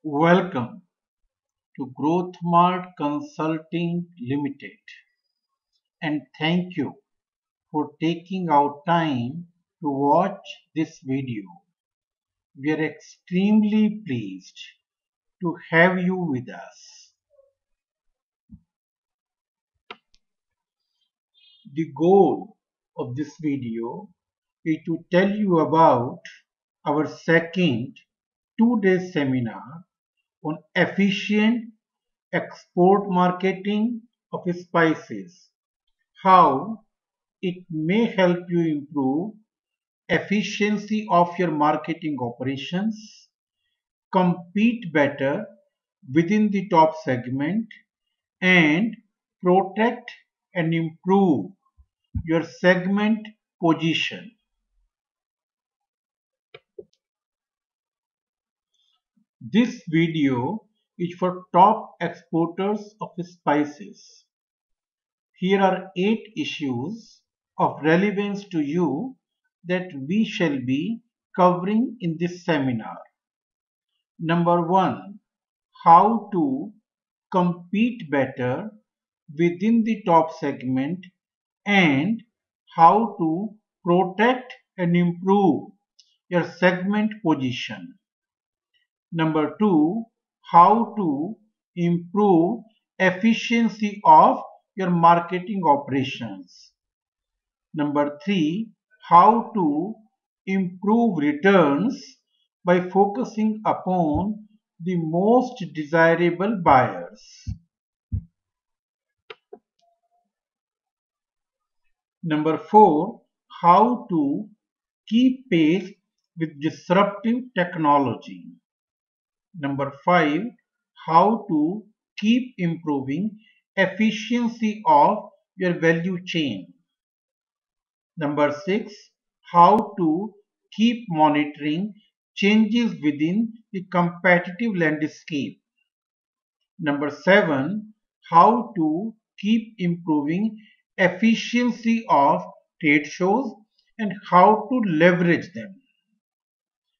Welcome to GrowthMart Consulting Limited, and thank you for taking out time to watch this video. We are extremely pleased to have you with us. The goal of this video is to tell you about our second two-day seminar on efficient export marketing of spices, how it may help you improve efficiency of your marketing operations, compete better within the top segment, and protect and improve your segment position. This video is for top exporters of spices. Here are 8 issues of relevance to you that we shall be covering in this seminar. Number 1. How to compete better within the top segment and how to protect and improve your segment position. Number 2. How to improve efficiency of your marketing operations. Number 3. How to improve returns by focusing upon the most desirable buyers. Number 4. How to keep pace with disruptive technology. Number 5. How to keep improving efficiency of your value chain. Number 6. How to keep monitoring changes within the competitive landscape. Number 7. How to keep improving efficiency of trade shows and how to leverage them.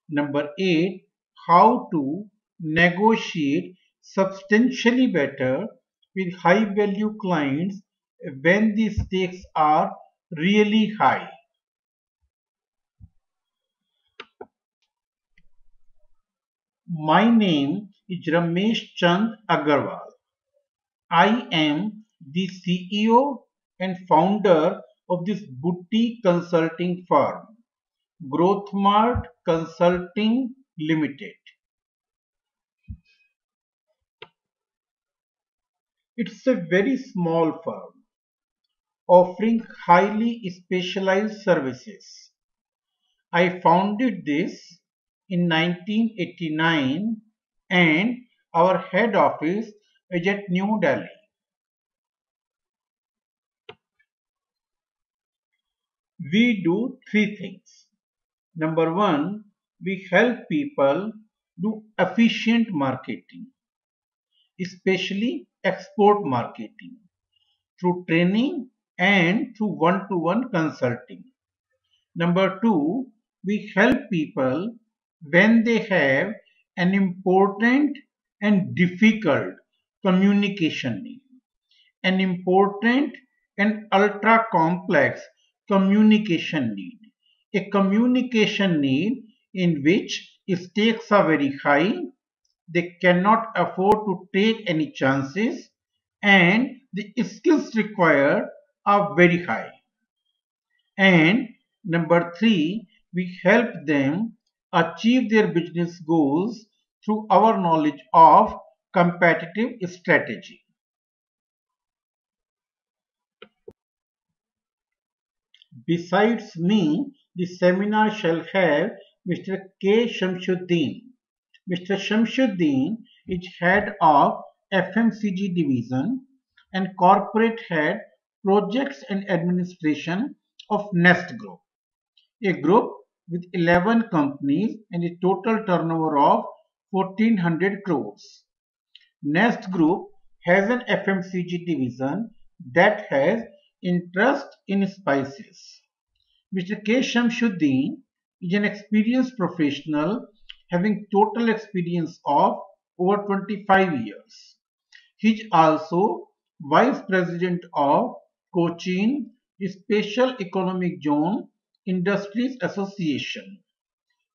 Number 8. How to negotiate substantially better with high value clients when the stakes are really high. My name is Ramesh Chand Agarwal. I am the CEO and founder of this boutique consulting firm, GrowthMart Consulting Limited. It's a very small firm offering highly specialized services. I founded this in 1989 and our head office is at New Delhi. We do 3 things. Number 1, we help people do efficient marketing, especially export marketing, through training and through one-to-one consulting. Number 2, we help people when they have an important and difficult communication need, an important and ultra complex communication need, a communication need in which stakes are very high, they cannot afford to take any chances, and the skills required are very high. And number 3, we help them achieve their business goals through our knowledge of competitive strategy. Besides me, the seminar shall have Mr. K. Shamsuddin. Mr. Shamsuddin is head of FMCG division and corporate head projects and administration of Nest Group, a group with 11 companies and a total turnover of 1400 crores. Nest Group has an FMCG division that has interest in spices. Mr. K. Shamsuddin is an experienced professional having total experience of over 25 years. He is also Vice President of Cochin Special Economic Zone Industries Association.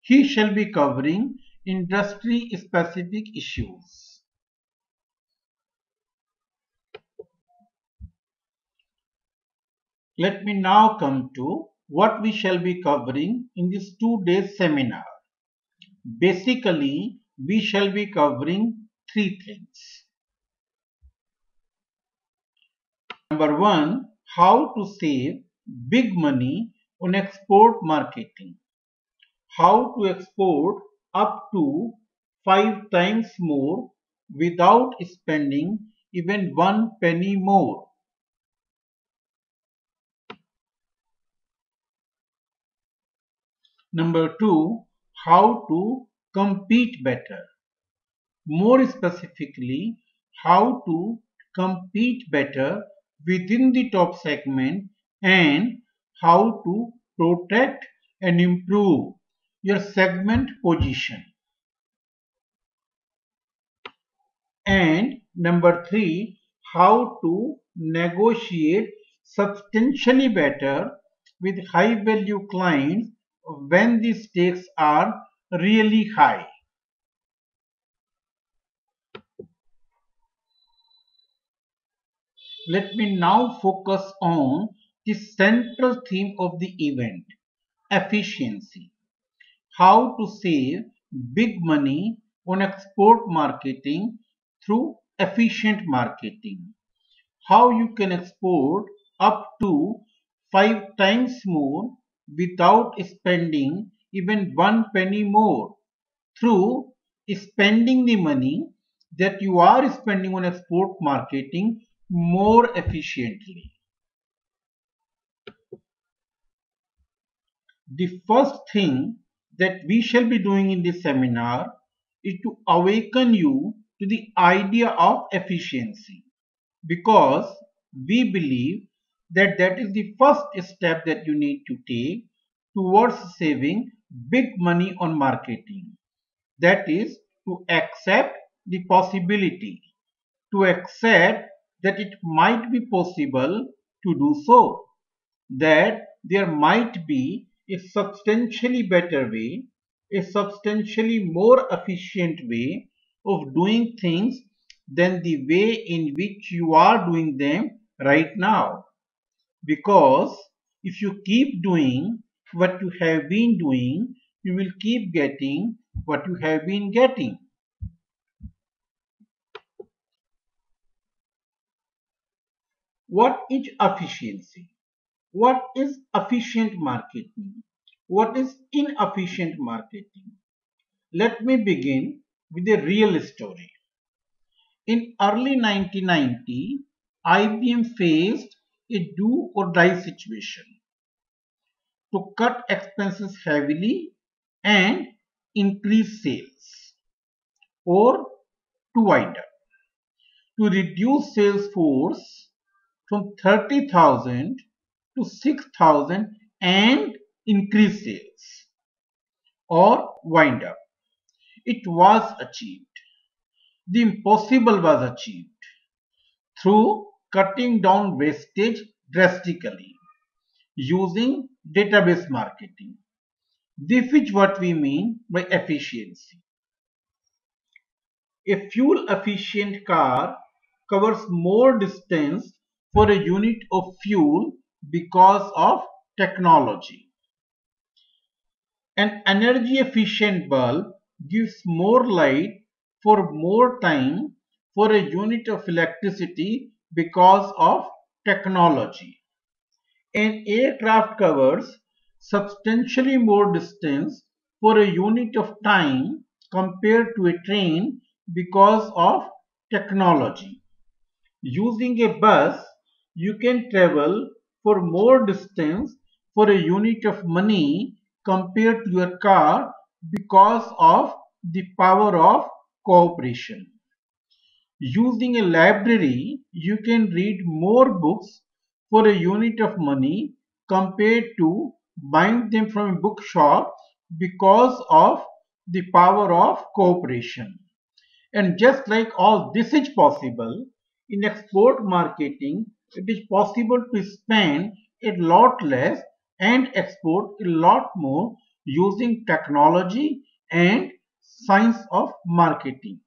He shall be covering industry-specific issues. Let me now come to what we shall be covering in this 2 day seminar. Basically, we shall be covering three things. Number one, how to save big money on export marketing. How to export up to 5 times more without spending even 1 penny more. Number two, how to compete better. More specifically, how to compete better within the top segment and how to protect and improve your segment position. And number three, how to negotiate substantially better with high value clients when the stakes are really high. Let me now focus on the central theme of the event, efficiency. How to save big money on export marketing through efficient marketing. How you can export up to 5 times more without spending even 1 penny more through spending the money that you are spending on export marketing more efficiently. The first thing that we shall be doing in this seminar is to awaken you to the idea of efficiency, because we believe that that is the first step that you need to take towards saving big money on marketing. That is to accept the possibility, to accept that it might be possible to do so, that there might be a substantially better way, a substantially more efficient way of doing things than the way in which you are doing them right now. Because if you keep doing what you have been doing, you will keep getting what you have been getting. What is efficiency? What is efficient marketing? What is inefficient marketing? Let me begin with a real story. In early 1990, IBM faced a do or die situation to cut expenses heavily and increase sales, or to wind up, to reduce sales force from 30,000 to 6,000 and increase sales, or wind up. It was achieved. The impossible was achieved through cutting down wastage drastically using database marketing. This is what we mean by efficiency. A fuel efficient car covers more distance for a unit of fuel because of technology. An energy efficient bulb gives more light for more time for a unit of electricity because of technology. An aircraft covers substantially more distance for a unit of time compared to a train because of technology. Using a bus, you can travel for more distance for a unit of money compared to your car because of the power of cooperation. Using a library, you can read more books for a unit of money compared to buying them from a bookshop because of the power of cooperation. And just like all this is possible, in export marketing, it is possible to spend a lot less and export a lot more using technology and science of marketing.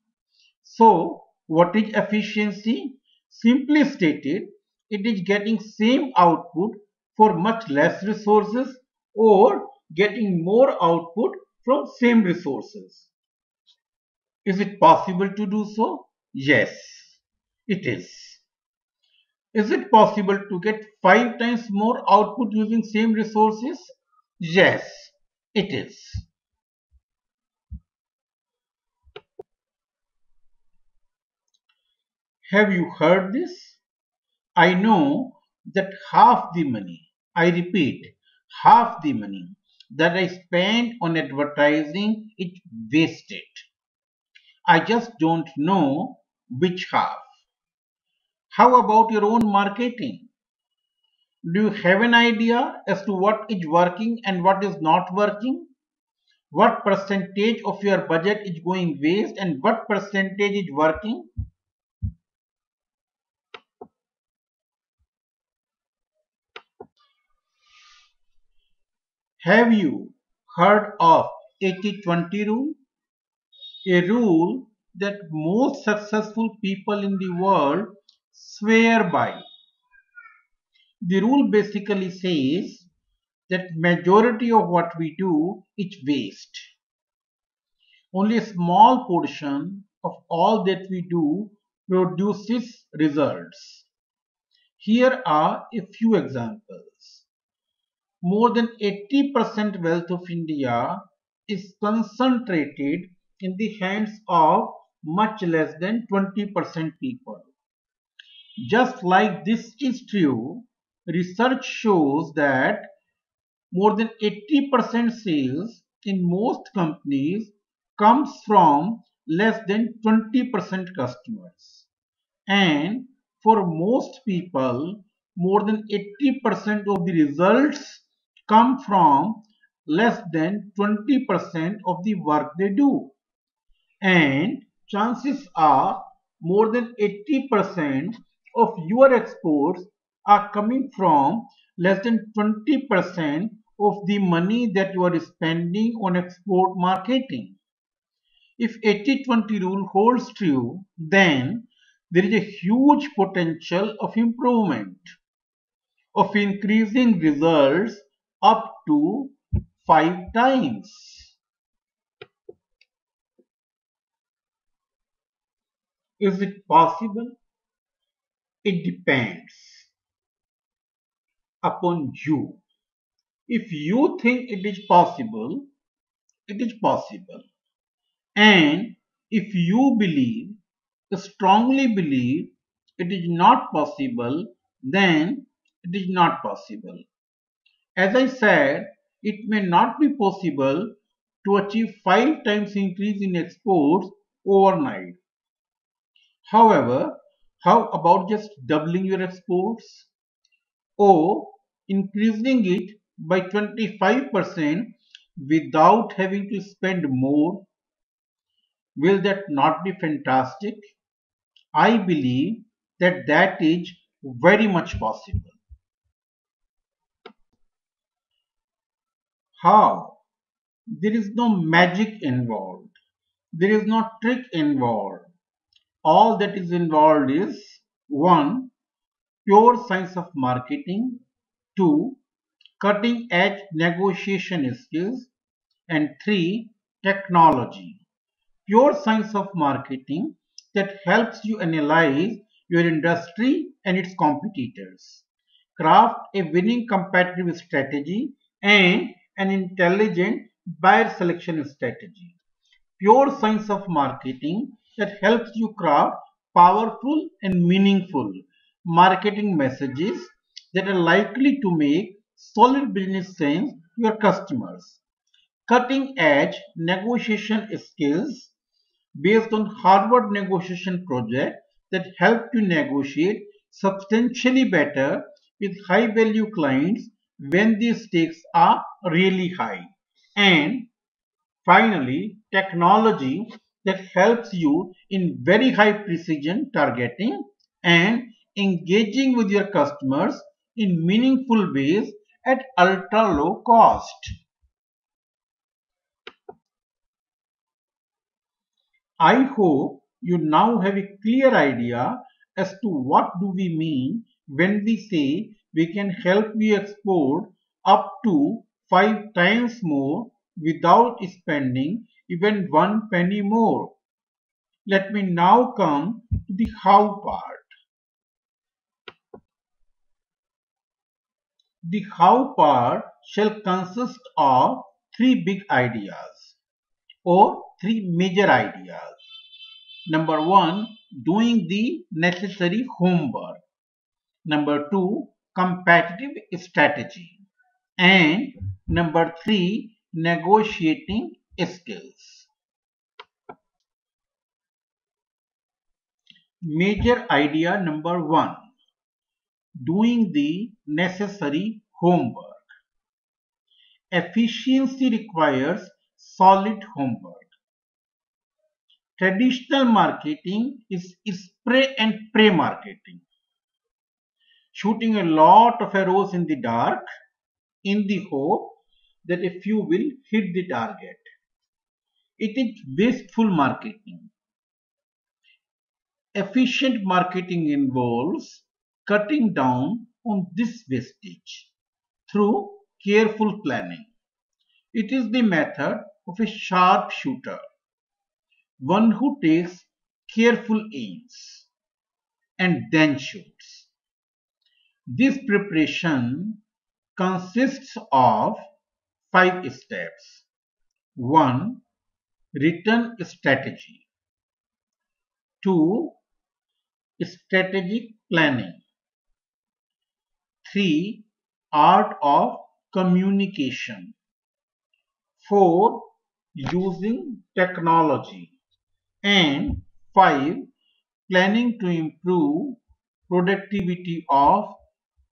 So, what is efficiency? Simply stated, it is getting same output for much less resources or getting more output from same resources. Is it possible to do so? Yes, it is. Is it possible to get 5 times more output using same resources? Yes, it is. Have you heard this? I know that half the money, I repeat, half the money that I spend on advertising is wasted. I just don't know which half. How about your own marketing? Do you have an idea as to what is working and what is not working? What percentage of your budget is going waste and what percentage is working? Have you heard of 80-20 rule? A rule that most successful people in the world swear by. The rule basically says that majority of what we do is waste. Only a small portion of all that we do produces results. Here are a few examples. More than 80% wealth of India is concentrated in the hands of much less than 20% people. Just like this is true, research shows that more than 80% sales in most companies comes from less than 20% customers. And for most people, more than 80% of the results come from less than 20% of the work they do. And chances are more than 80% of your exports are coming from less than 20% of the money that you are spending on export marketing. If 80-20 rule holds true, then there is a huge potential of improvement, of increasing results up to 5 times. Is it possible? It depends upon you. If you think it is possible, it is possible. And if you believe, strongly believe it is not possible, then it is not possible. As I said, it may not be possible to achieve 5 times increase in exports overnight. However, how about just doubling your exports or increasing it by 25% without having to spend more? Will that not be fantastic? I believe that that is very much possible. How? There is no magic involved. There is no trick involved. All that is involved is 1. Pure science of marketing, 2. Cutting edge negotiation skills, and 3. Technology. Pure science of marketing that helps you analyze your industry and its competitors, craft a winning competitive strategy, and an intelligent buyer selection strategy. Pure science of marketing that helps you craft powerful and meaningful marketing messages that are likely to make solid business sense to your customers. Cutting edge negotiation skills based on Harvard negotiation project that help you negotiate substantially better with high value clients when the stakes are really high. And finally, technology that helps you in very high precision targeting and engaging with your customers in meaningful ways at ultra low cost. I hope you now have a clear idea as to what do we mean when we say we can help you export up to 5 times more without spending even one penny more. Let me now come to the how part. The how part shall consist of three big ideas or three major ideas. Number one, doing the necessary homework. Number two, competitive strategy. And number three, negotiating skills. Major idea number one, doing the necessary homework. Efficiency requires solid homework. Traditional marketing is spray and pray marketing, shooting a lot of arrows in the dark in the hope that a few will hit the target. It is wasteful marketing. Efficient marketing involves cutting down on this wastage through careful planning. It is the method of a sharpshooter, one who takes careful aims and then shoots. This preparation consists of 5 steps. 1. Written strategy. 2. Strategic planning. 3. Art of communication. 4. Using technology. And 5. Planning to improve productivity of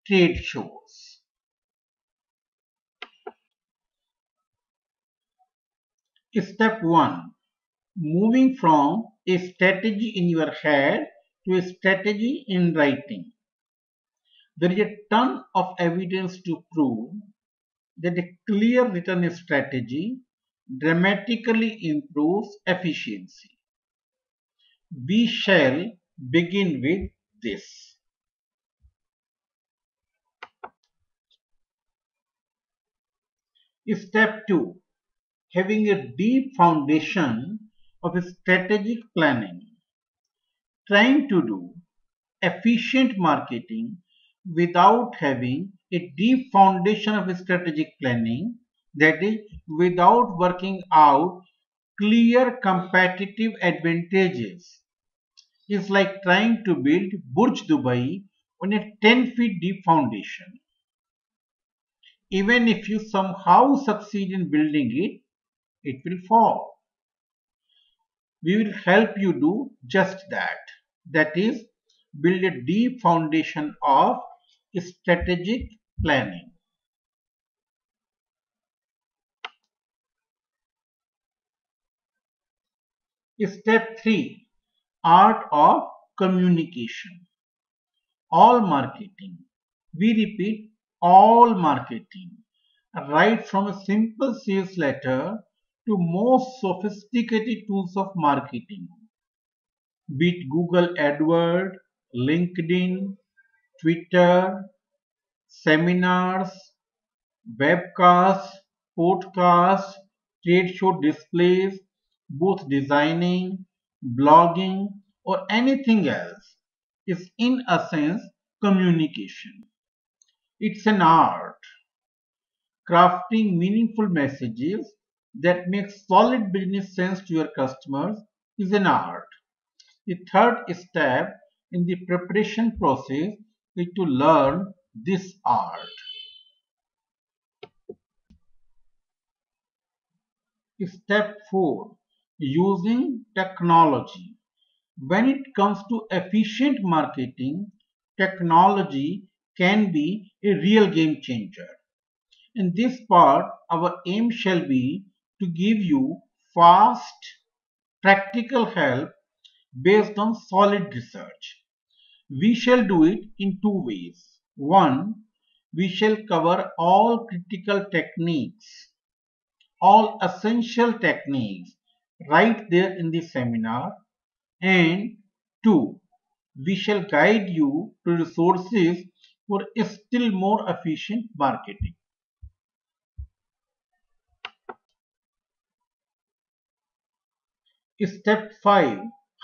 trade shows. Step 1. Moving from a strategy in your head to a strategy in writing. There is a ton of evidence to prove that a clear written strategy dramatically improves efficiency. We shall begin with this. Step 2. Having a deep foundation of strategic planning. Trying to do efficient marketing without having a deep foundation of strategic planning, that is, without working out clear competitive advantages, is like trying to build Burj Dubai on a 10 feet deep foundation. Even if you somehow succeed in building it, it will fall. We will help you do just that. That is, build a deep foundation of strategic planning. Step 3. Art of communication. All marketing. We repeat, all marketing. Right from a simple sales letter to most sophisticated tools of marketing, be it Google AdWords, LinkedIn, Twitter, seminars, webcasts, podcasts, trade show displays, booth designing, blogging, or anything else, is in essence communication. It's an art. Crafting meaningful messages that make solid business sense to your customers is an art. The third step in the preparation process is to learn this art. Step 4. Using technology. When it comes to efficient marketing, technology can be a real game changer. In this part, our aim shall be to give you fast, practical help based on solid research. We shall do it in two ways. One, we shall cover all critical techniques, all essential techniques right there in the seminar. And two, we shall guide you to resources for still more efficient marketing. Step 5.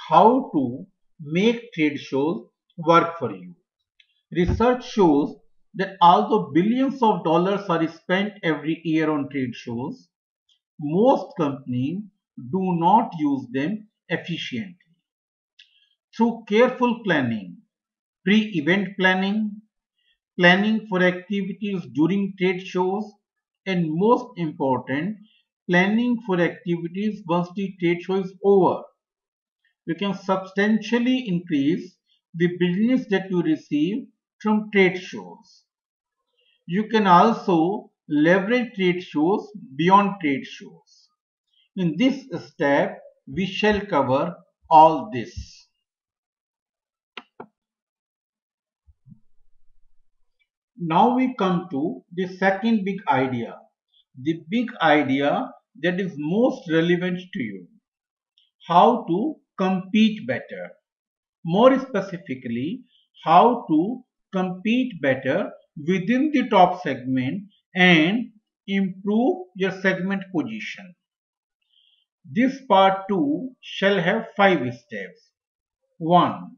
How to make trade shows work for you. Research shows that although billions of dollars are spent every year on trade shows, most companies do not use them efficiently. Through careful planning, pre-event planning, planning for activities during trade shows, and most important, planning for activities once the trade show is over, you can substantially increase the business that you receive from trade shows. You can also leverage trade shows beyond trade shows. In this step, we shall cover all this. Now we come to the second big idea, the big idea that is most relevant to you: how to compete better. More specifically, how to compete better within the top segment and improve your segment position. This part 2 shall have 5 steps. 1.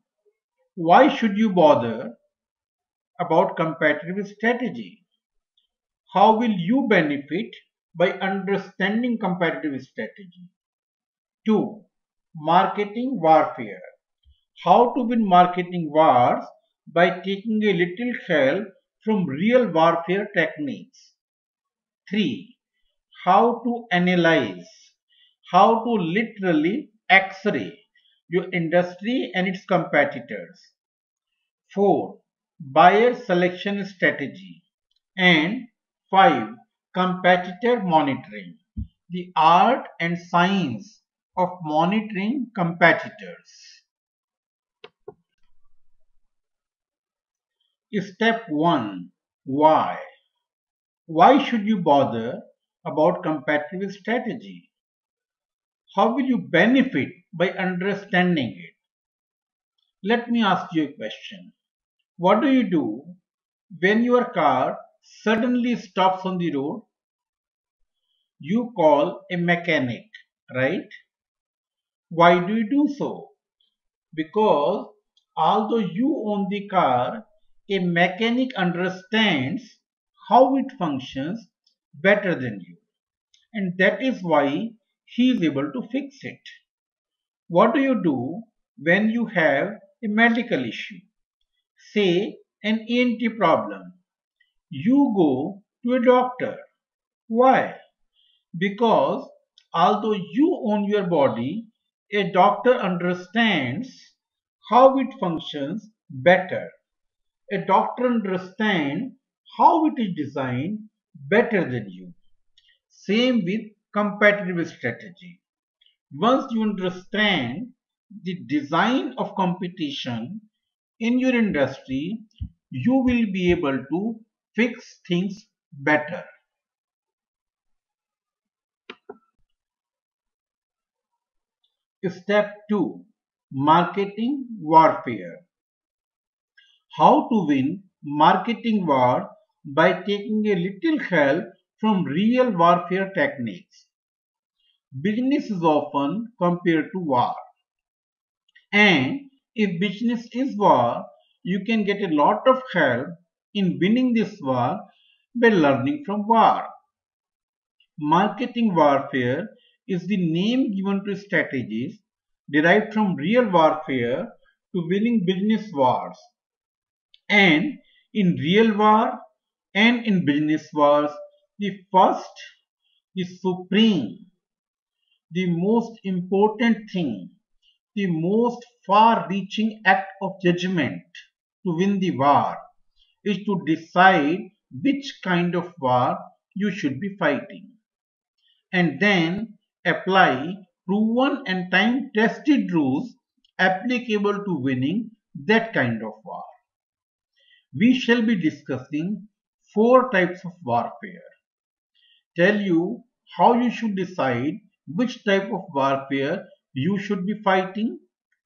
Why should you bother about competitive strategy? How will you benefit by understanding competitive strategy? 2. Marketing warfare. How to win marketing wars by taking a little help from real warfare techniques. 3. How to analyze. How to literally X-ray your industry and its competitors. 4. Buyer selection strategy. And 5. Competitor monitoring. The art and science of monitoring competitors. Step 1. Why? Why should you bother about competitive strategy? How will you benefit by understanding it? Let me ask you a question. What do you do when your car suddenly stops on the road? You call a mechanic, right? Why do you do so? Because although you own the car, a mechanic understands how it functions better than you, and that is why he is able to fix it. What do you do when you have a medical issue, say an ENT problem? You go to a doctor. Why? Because although you own your body, a doctor understands how it functions better. A doctor understands how it is designed better than you. Same with competitive strategy. Once you understand the design of competition in your industry, you will be able to fix things better. Step 2. Marketing warfare. How to win marketing war by taking a little help from real warfare techniques. Business is often compared to war. And if business is war, you can get a lot of help in winning this war by learning from war. Marketing warfare is the name given to strategies derived from real warfare to winning business wars. And in real war and in business wars, the first, the supreme, the most important thing, the most far-reaching act of judgment to win the war is to decide which kind of war you should be fighting, and then apply proven and time-tested rules applicable to winning that kind of war. We shall be discussing 4 types of warfare. Tell you how you should decide which type of warfare you should be fighting,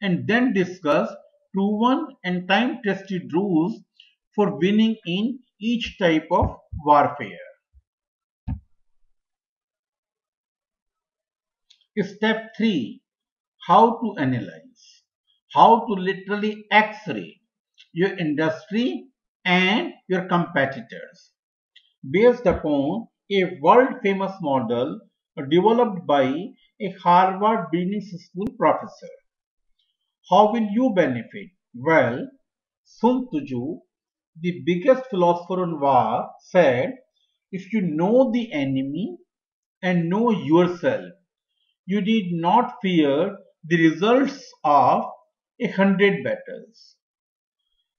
and then discuss proven and time-tested rules for winning in each type of warfare. Step 3. How to analyze. How to literally X-ray your industry and your competitors based upon a world-famous model developed by a Harvard Business School professor. How will you benefit? Well, Sun Tzu, the biggest philosopher on war, said, if you know the enemy and know yourself, you need not fear the results of 100 battles.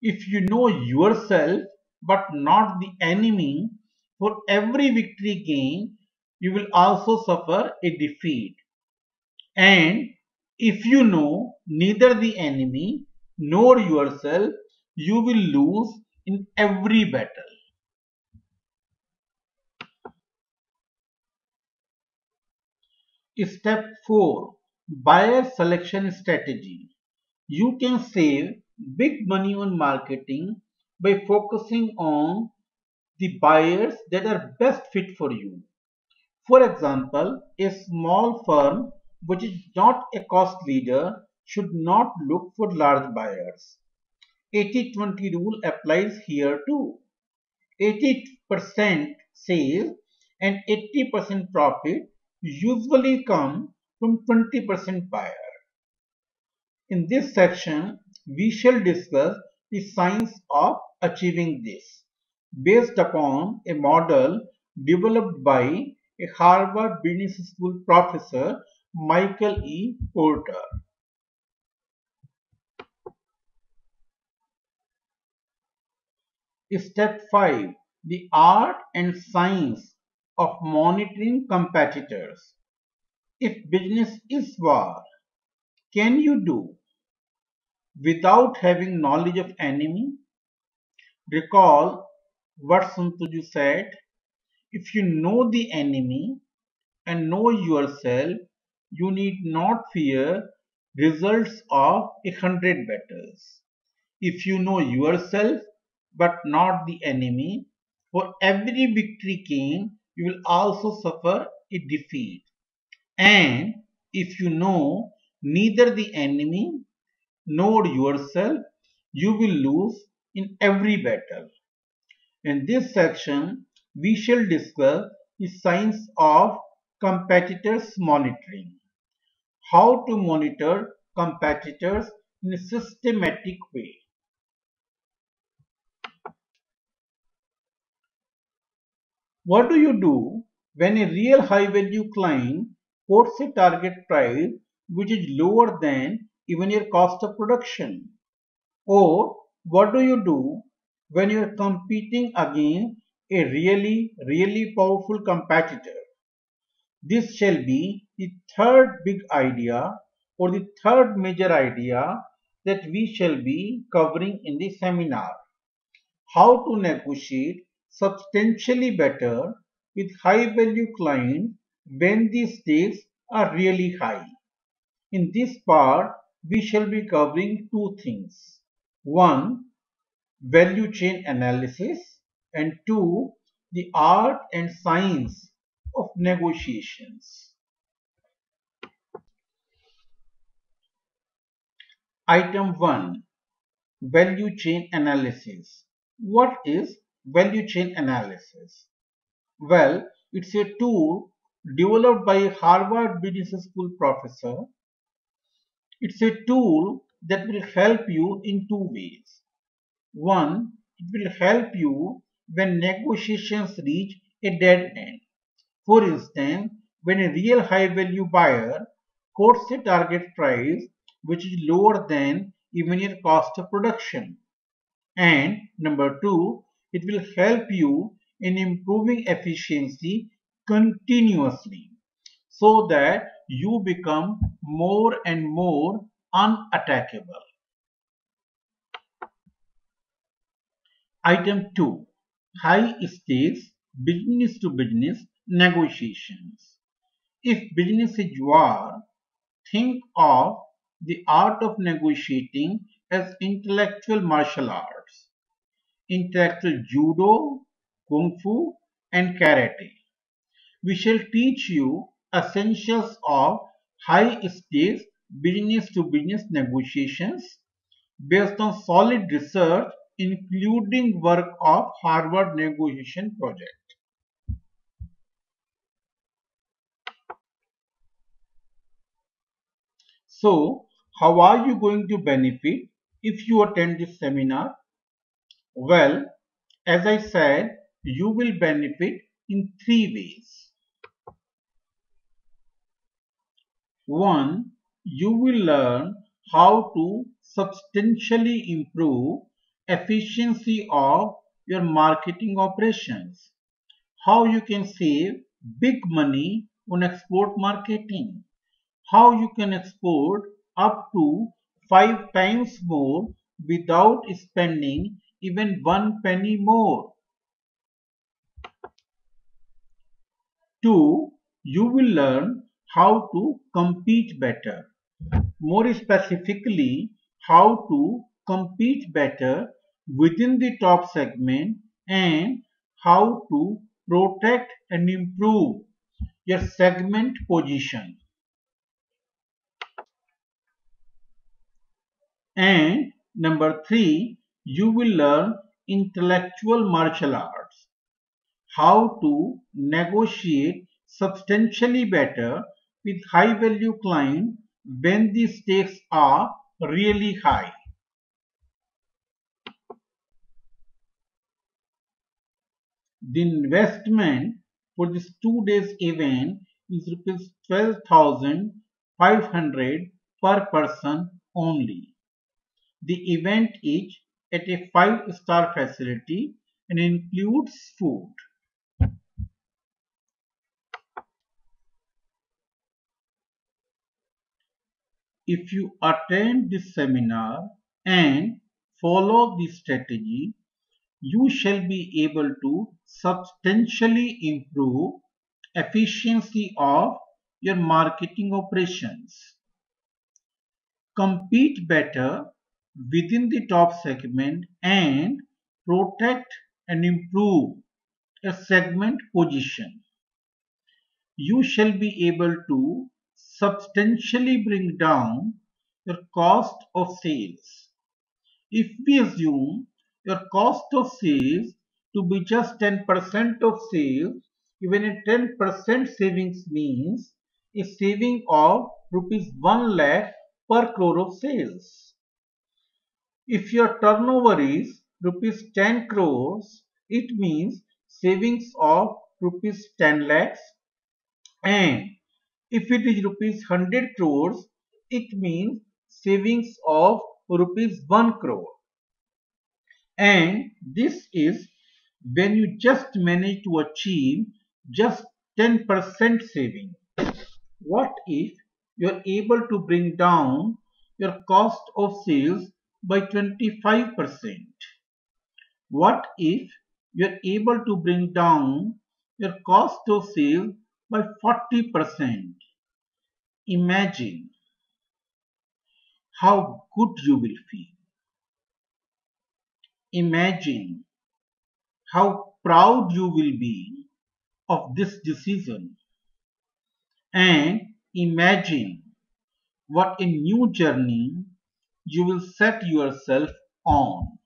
If you know yourself but not the enemy, for every victory gained, you will also suffer a defeat. And if you know neither the enemy nor yourself, you will lose in every battle. Step 4. Buyer selection strategy. You can save big money on marketing by focusing on the buyers that are best fit for you. For example, a small firm which is not a cost leader should not look for large buyers. 80-20 rule applies here too. 80% sales and 80% profit usually come from 20% buyer. In this section, we shall discuss the science of achieving this based upon a model developed by a Harvard Business School professor, Michael E. Porter. Step 5. The art and science of monitoring competitors. If business is war, can you do without having knowledge of enemy? Recall what Sun Tzu said, if you know the enemy and know yourself, you need not fear results of 100 battles. If you know yourself but not the enemy, for every victory gained, you will also suffer a defeat. And if you know neither the enemy nor yourself, you will lose in every battle. In this section, we shall discuss the science of competitors monitoring. How to monitor competitors in a systematic way. What do you do when a real high value client quotes a target price which is lower than even your cost of production? Or what do you do when you are competing against a really powerful competitor? This shall be the third big idea or the third major idea that we shall be covering in the seminar. How to negotiate substantially better with high value clients when the stakes are really high. In this part, we shall be covering 2 things. 1. Value chain analysis, and 2. The art and science of negotiations. Item 1. Value chain analysis. What is value chain analysis? Well, it's a tool developed by a Harvard Business School professor. It's a tool that will help you in 2 ways. One, it will help you when negotiations reach a dead end. For instance, when a real high value buyer quotes a target price which is lower than even your cost of production. And number 2, it will help you in improving efficiency continuously. so that you become more and more unattackable. Item 2. High stakes business to business negotiations. If business is war, think of the art of negotiating as intellectual martial arts. Intellectual judo, kung fu, and karate. We shall teach you essentials of high stakes business to business negotiations based on solid research including work of Harvard Negotiation Project. So, how are you going to benefit if you attend this seminar? Well, as I said, you will benefit in three ways. One, you will learn how to substantially improve efficiency of your marketing operations, how you can save big money on export marketing, how you can export up to 5 times more without spending even one penny more. Two, you will learn how to compete better. More specifically, how to compete better within the top segment and how to protect and improve your segment position. And number three, you will learn intellectual martial arts, how to negotiate substantially better with high value clients when the stakes are really high. The investment for this 2 days event is rupees 12,500 per person only. The event is at a 5-star facility and includes food. If you attend this seminar and follow this strategy, you shall be able to substantially improve efficiency of your marketing operations, compete better within the top segment, and protect and improve your segment position. You shall be able to substantially bring down your cost of sales. If we assume your cost of sales to be just 10% of sales, even a 10% savings means a saving of rupees 1 lakh per crore of sales. If your turnover is rupees 10 crores, it means savings of rupees 10 lakhs, and if it is rupees 100 crores, it means savings of rupees 1 crore. And this is when you just manage to achieve just 10% saving. What if you are able to bring down your cost of sales by 25%? What if you are able to bring down your cost of sales by 40%? Imagine how good you will feel. Imagine how proud you will be of this decision, and imagine what a new journey you will set yourself on.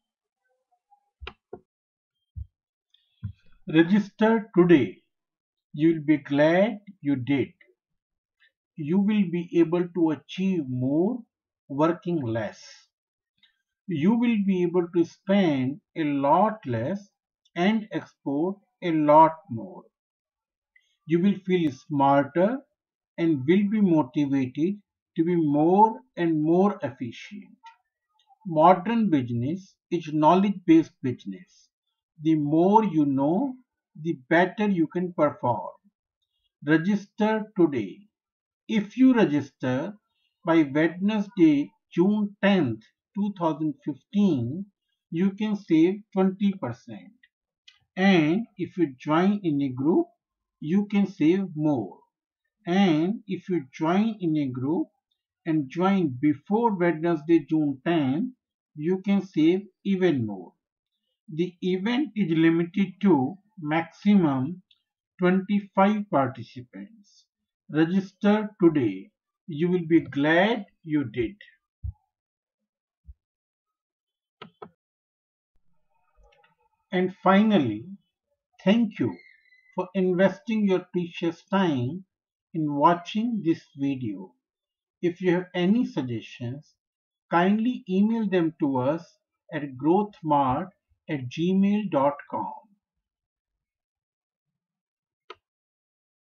Register today. You will be glad you did. You will be able to achieve more working less. You will be able to spend a lot less and export a lot more. You will feel smarter and will be motivated to be more and more efficient. Modern business is knowledge-based business. The more you know, the better you can perform. Register today. If you register by Wednesday, June 10th, 2015, you can save 20%. And if you join in a group, you can save more. And if you join in a group and join before Wednesday, June 10th, you can save even more. The event is limited to maximum 25 participants. Register today. You will be glad you did. And finally, thank you for investing your precious time in watching this video. If you have any suggestions, kindly email them to us at growthmart@gmail.com.